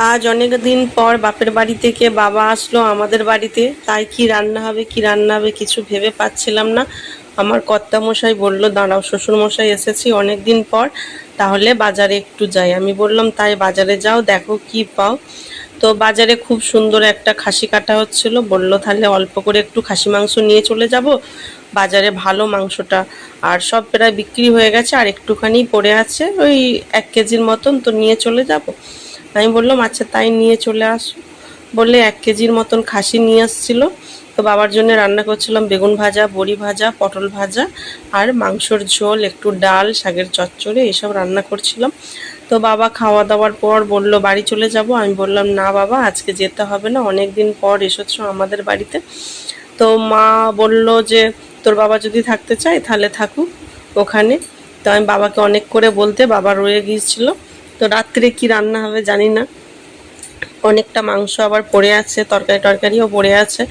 আজ অনেক দিন পর বাপের বাড়ি থেকে বাবা আসলো আমাদের বাড়িতে, তাই কি রান্না হবে কি রান্না হবে কিছু ভেবে পাচ্ছিলাম না। আমার কর্তামশাই বলল, দাঁড়াও, শ্বশুরমশাই এসেছি অনেক দিন পর, তাহলে বাজারে একটু যাই। আমি বললাম তাই বাজারে যাও, দেখো কি পাও। তো বাজারে খুব সুন্দর একটা খাসি কাটা হচ্ছিল, বলল তাহলে অল্প করে একটু খাসি মাংস নিয়ে চলে যাব। বাজারে ভালো মাংসটা, আর সব প্রায় বিক্রি হয়ে গেছে, আর একটুখানি পড়ে আছে ওই 1 কেজির মতন, তো নিয়ে চলে যাব। আমি বললাম আচ্ছা তাই নিয়ে চলে আসো। বললে 1 কেজির মতন খাসি নিয়ে আসছিল। তো বাবার জন্য রান্না করছিলাম বেগুন ভাজা, বড়ি ভাজা, পটল ভাজা, আর মাংসর ঝোল, একটু ডাল, শাকের চচ্চড়ি, এসব রান্না করছিলাম। তো বাবা খাওয়া দাওয়ার পর বলল বাড়ি চলে যাব। আমি বললাম না বাবা, আজকে যেতে হবে না, অনেক দিন পর এসেছো আমাদের বাড়িতে। তো মা বলল যে তোর বাবা যদি থাকতে চায় তাহলে থাকুক ওখানে। তো আমি বাবাকে অনেক করে বলতে বাবা রয়ে গিয়েছিল। তো রাত্রে কি রান্না হবে জানি না, অনেকটা মাংস আবার পড়ে আছে, তরকারি টরকারিও পড়ে আছে।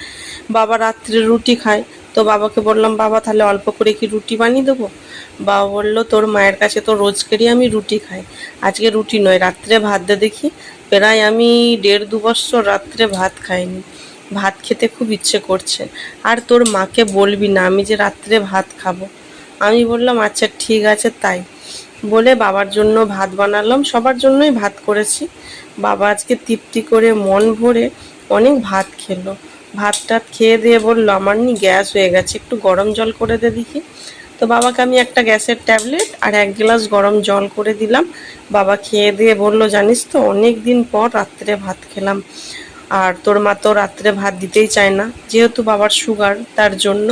বাবা রাত্রে রুটি খায়। তো বাবাকে বললাম বাবা তাহলে অল্প করে কি রুটি বানিয়ে দেবো। বাবা বললো তোর মায়ের কাছে তো রোজকেরই আমি রুটি খাই, আজকে রুটি নয়, রাত্রে ভাত দে দেখি। প্রায় আমি 1.5-2 বছর রাত্রে ভাত খাইনি, ভাত খেতে খুব ইচ্ছে করছে। আর তোর মাকে বলবি না আমি যে রাত্রে ভাত খাবো। আমি বললাম আচ্ছা ঠিক আছে তাই বলে বাবার জন্য ভাত বানালাম, সবার জন্যই ভাত করেছি। বাবা আজকে তৃপ্তি করে মন ভরে অনেক ভাত খেলো। ভাত টাত খেয়ে দিয়ে বললো আমার নি গ্যাস হয়ে গেছে, একটু গরম জল করে দে দেখি। তো বাবাকে আমি একটা গ্যাসের ট্যাবলেট আর 1 গ্লাস গরম জল করে দিলাম। বাবা খেয়ে দিয়ে বললো জানিস তো অনেক দিন পর রাত্রে ভাত খেলাম। আর তোর মা তো রাত্রে ভাত দিতেই চায় না, যেহেতু বাবার সুগার, তার জন্য।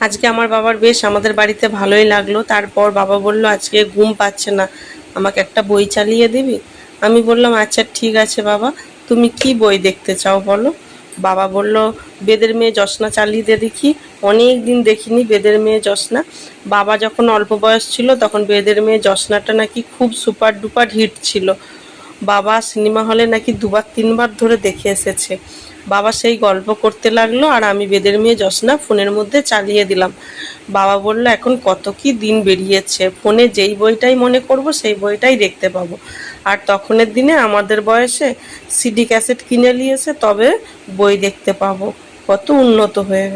আজকে আমার বাবার বেশ আমাদের বাড়িতে ভালোই লাগলো। তারপর বাবা বলল আজকে ঘুম পাচ্ছে না, আমাকে একটা বই চালিয়ে দিবি। আমি বললাম আচ্ছা ঠিক আছে বাবা, তুমি কি বই দেখতে চাও বলো। বাবা বলল বেদের মেয়ে জ্যোৎস্না চালিয়ে দে দেখি, অনেক দিন দেখিনি বেদের মেয়ে জ্যোৎস্না। বাবা যখন অল্প বয়স ছিল তখন বেদের মেয়ে জ্যোৎস্নাটা নাকি খুব সুপার ডুপার হিট ছিল। বাবা সিনেমা হলে নাকি 2-3 বার ধরে দেখে এসেছে। বাবা সেই গল্প করতে লাগলো আর আমি বেদের মেয়ে জ্যোৎস্না ফোনের মধ্যে চালিয়ে দিলাম। বাবা বলল এখন কত কি দিন বেরিয়েছে, ফোনে যেই বইটাই মনে করব সেই বইটাই দেখতে পাবো। আর তখনের দিনে আমাদের বয়সে সিডি ক্যাসেট কিনে নিয়েছে তবে বই দেখতে পাবো, কত উন্নত হয়ে গেছে।